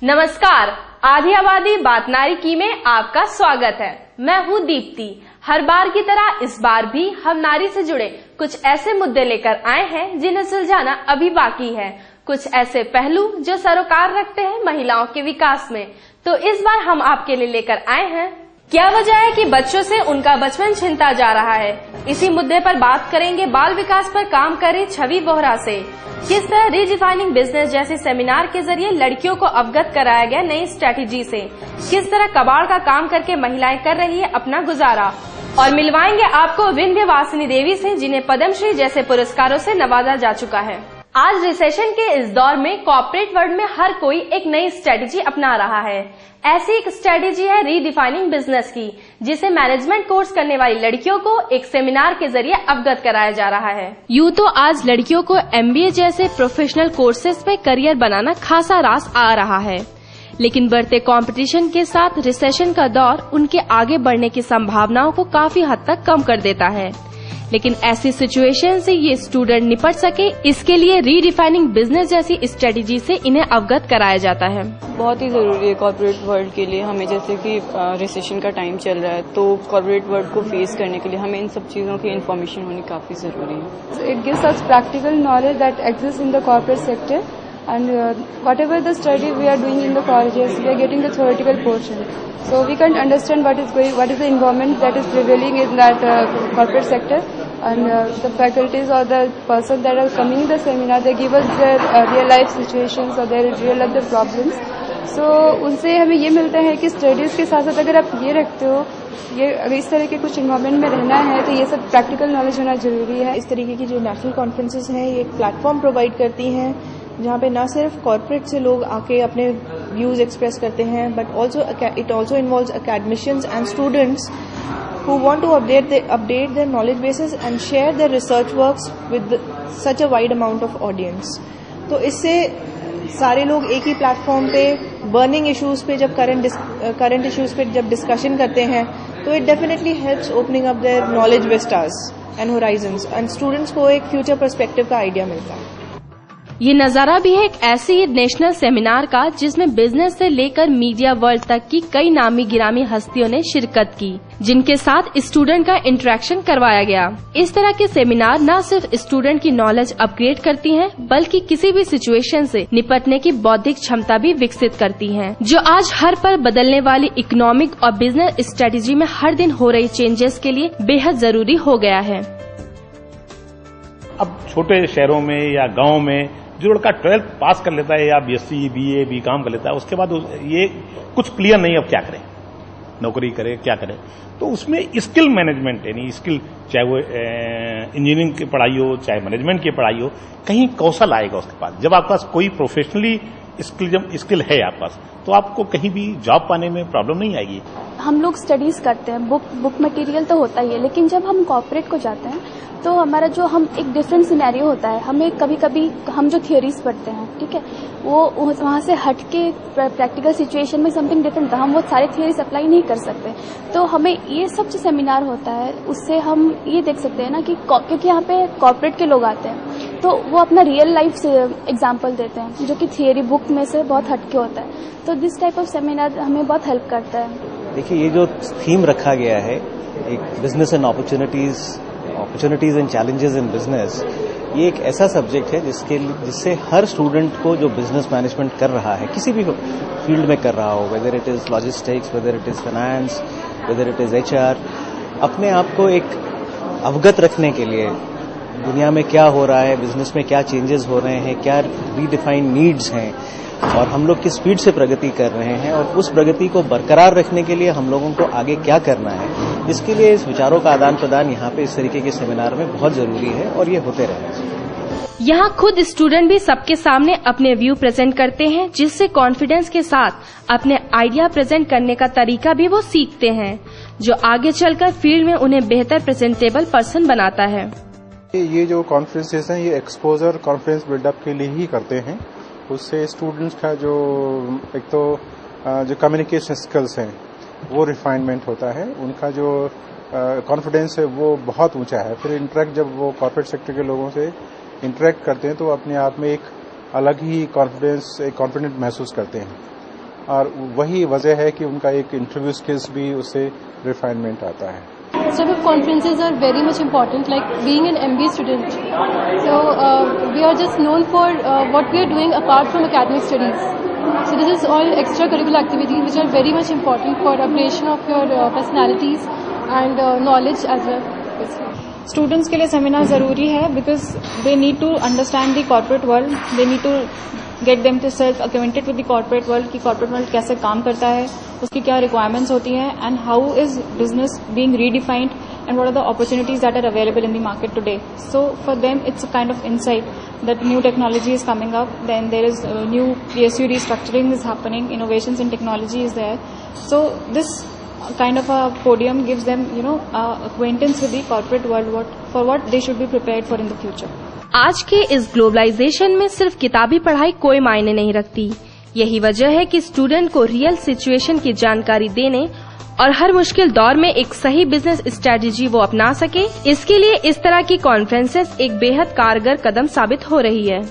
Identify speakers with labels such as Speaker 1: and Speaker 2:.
Speaker 1: नमस्कार, आधी आबादी बात नारी की में आपका स्वागत है। मैं हूँ दीप्ति। हर बार की तरह इस बार भी हम नारी से जुड़े कुछ ऐसे मुद्दे लेकर आए हैं जिन्हें सुलझाना अभी बाकी है। कुछ ऐसे पहलू जो सरोकार रखते हैं महिलाओं के विकास में। तो इस बार हम आपके लिए लेकर आए हैं, क्या वजह है कि बच्चों से उनका बचपन छिनता जा रहा है। इसी मुद्दे पर बात करेंगे बाल विकास पर काम कर रही छवि बोहरा से। किस तरह रीडिफाइनिंग बिजनेस जैसे सेमिनार के जरिए लड़कियों को अवगत कराया गया नई स्ट्रेटेजी से। किस तरह कबाड़ का काम करके महिलाएं कर रही है अपना गुजारा। और मिलवाएंगे आपको विंध्यवासिनी देवी से, जिन्हें पद्मश्री जैसे पुरस्कारों से नवाजा जा चुका है। आज रिसेशन के इस दौर में कॉर्पोरेट वर्ल्ड में हर कोई एक नई स्ट्रेटेजी अपना रहा है। ऐसी एक स्ट्रेटेजी है रीडिफाइनिंग बिजनेस की, जिसे मैनेजमेंट कोर्स करने वाली लड़कियों को एक सेमिनार के जरिए अवगत कराया जा रहा है। यूं तो आज लड़कियों को MBA जैसे प्रोफेशनल कोर्सेज में करियर बनाना खासा रास आ रहा है, लेकिन बढ़ते कंपटीशन के साथ रिसेशन का दौर उनके आगे बढ़ने की संभावनाओं को काफी हद तक कम कर देता है। लेकिन ऐसी सिचुएशन से ये स्टूडेंट निपट सके, इसके लिए रीडिफाइनिंग बिजनेस जैसी स्ट्रेटेजी से इन्हें अवगत कराया जाता है।
Speaker 2: बहुत ही जरूरी है कॉर्पोरेट वर्ल्ड के लिए। हमें जैसे कि रिसेशन का टाइम चल रहा है, तो कॉर्पोरेट वर्ल्ड को फेस करने के लिए हमें इन सब चीजों की इन्फॉर्मेशन होनी काफी जरूरी है।
Speaker 3: It gives us practical knowledge that exist in the corporate sector and whatever the study we are doing in the colleges, we are getting the theoretical portion. So we can understand what is the environment that is prevailing in that corporate sector, and the faculties or the persons that are coming in the seminar, they give us their real life situations or their real life problems. So उनसे हमें ये मिलता है कि studies के साथ साथ अगर आप ये रखते हो, ये अगर इस तरह के कुछ इन्वायरमेंट में रहना है, तो ये सब प्रैक्टिकल नॉलेज होना जरूरी है।
Speaker 4: इस तरीके की जो नेशनल कॉन्फ्रेंसेस हैं, ये एक प्लेटफॉर्म प्रोवाइड करती हैं जहाँ पे न सिर्फ कॉर्पोरेट से लोग आके अपने व्यूज एक्सप्रेस करते हैं, but also it also involves academicians and students who want to update their knowledge bases and share their research works with such a wide amount of audience. तो इससे सारे लोग एक ही प्लेटफॉर्म पे बर्निंग इश्यूज पे जब करंट इश्यूज पे जब डिस्कशन करते हैं, तो it definitely helps opening up their knowledge Vistas and Horizons, and students को एक फ्यूचर पर्सपेक्टिव का आइडिया मिलता है।
Speaker 1: ये नजारा भी है एक ऐसी नेशनल सेमिनार का, जिसमें बिजनेस से लेकर मीडिया वर्ल्ड तक की कई नामी गिरामी हस्तियों ने शिरकत की, जिनके साथ स्टूडेंट का इंटरेक्शन करवाया गया। इस तरह के सेमिनार न सिर्फ स्टूडेंट की नॉलेज अपग्रेड करती हैं, बल्कि किसी भी सिचुएशन से निपटने की बौद्धिक क्षमता भी विकसित करती हैं, जो आज हर पल बदलने वाली इकोनॉमिक और बिजनेस स्ट्रेटेजी में हर दिन हो रही चेंजेस के लिए बेहद जरूरी हो गया है।
Speaker 5: अब छोटे शहरों में या गाँव में जो लड़का 12th पास कर लेता है या BSc BA BCom कर लेता है, उसके बाद ये कुछ क्लियर नहीं, अब क्या करे, नौकरी करे क्या करे। तो उसमें स्किल मैनेजमेंट, यानी स्किल, चाहे वो इंजीनियरिंग की पढ़ाई हो, चाहे मैनेजमेंट की पढ़ाई हो, कहीं कौशल आएगा उसके पास। जब आपके पास कोई प्रोफेशनली स्किल है आपके पास, तो आपको कहीं भी जॉब पाने में प्रॉब्लम नहीं आएगी।
Speaker 6: हम लोग स्टडीज करते हैं, बुक मटेरियल तो होता ही है, लेकिन जब हम कॉर्पोरेट को जाते हैं तो हमारा जो हम एक डिफरेंट सिनेरियो होता है। हमें कभी कभी हम जो थियोरीज पढ़ते हैं, ठीक है, वो वहाँ से हट के प्रैक्टिकल सिचुएशन में समथिंग डिफरेंट होता है, हम वो सारे थियोरीज अप्लाई नहीं कर सकते। तो हमें ये सब जो सेमिनार होता है, उससे हम ये देख सकते हैं ना कि क्योंकि यहाँ पे कॉर्पोरेट के लोग आते हैं, तो वो अपना रियल लाइफ से एग्जाम्पल देते हैं, जो कि थियोरी बुक में से बहुत हटके होता है। तो दिस टाइप ऑफ सेमिनार हमें बहुत हेल्प करता है।
Speaker 7: देखिए, ये जो थीम रखा गया है, एक business and opportunities and challenges in business, ये एक ऐसा सब्जेक्ट है जिससे हर स्टूडेंट को जो बिजनेस मैनेजमेंट कर रहा है, किसी भी फील्ड में कर रहा हो, whether it is logistics, whether it is finance, whether it is HR, अपने आप को एक अवगत रखने के लिए दुनिया में क्या हो रहा है, बिजनेस में क्या चेंजेस हो रहे हैं, क्या रीडिफाइंड नीड्स हैं, और हम लोग किस स्पीड से प्रगति कर रहे हैं, और उस प्रगति को बरकरार रखने के लिए हम लोगों को आगे क्या करना है, इसके लिए इस विचारों का आदान प्रदान यहाँ पे इस तरीके के सेमिनार में बहुत जरूरी है, और ये होते रहे।
Speaker 1: यहाँ खुद स्टूडेंट भी सबके सामने अपने व्यू प्रेजेंट करते हैं, जिससे कॉन्फिडेंस के साथ अपने आइडिया प्रेजेंट करने का तरीका भी वो सीखते हैं, जो आगे चलकर फील्ड में उन्हें बेहतर प्रेजेंटेबल पर्सन बनाता है।
Speaker 8: ये जो कॉन्फ्रेंसेस हैं, ये एक्सपोजर कॉन्फ्रेंस बिल्डअप के लिए ही करते हैं। उससे स्टूडेंट्स का जो एक तो जो कम्युनिकेशन स्किल्स हैं वो रिफाइनमेंट होता है, उनका जो कॉन्फिडेंस है वो बहुत ऊंचा है। फिर इंटरेक्ट जब वो कॉर्पोरेट सेक्टर के लोगों से इंटरेक्ट करते हैं, तो अपने आप में एक अलग ही कॉन्फिडेंट महसूस करते हैं। और वही वजह है कि उनका एक इंटरव्यू स्किल्स भी उससे रिफाइनमेंट आता है.
Speaker 9: Some of conferences are very much important, like being an MBA student. So we are just known for what we are doing apart from academic studies. So this is all extracurricular activities which are very much important for upgradation of your personalities and knowledge as well.
Speaker 10: Students के लिए seminar जरूरी है because they need to understand the corporate world. They need to get them to self acquainted with the corporate world कि corporate world कैसे काम करता है, उसकी क्या रिक्वायरमेंट्स होती हैं, and how is business being redefined and what are the opportunities that are available in the market today. So for them it's a kind of insight that new technology is coming up, then there is new PSU restructuring is happening, innovations in technology is there. So this kind of a podium gives them acquaintance with the corporate world, for what they should be prepared for in the future.
Speaker 1: आज के इस globalisation में सिर्फ किताबी पढ़ाई कोई मायने नहीं रखती. यही वजह है कि स्टूडेंट को रियल सिचुएशन की जानकारी देने और हर मुश्किल दौर में एक सही बिजनेस स्ट्रेटेजी वो अपना सके, इसके लिए इस तरह की कॉन्फ्रेंसेस एक बेहद कारगर कदम साबित हो रही है.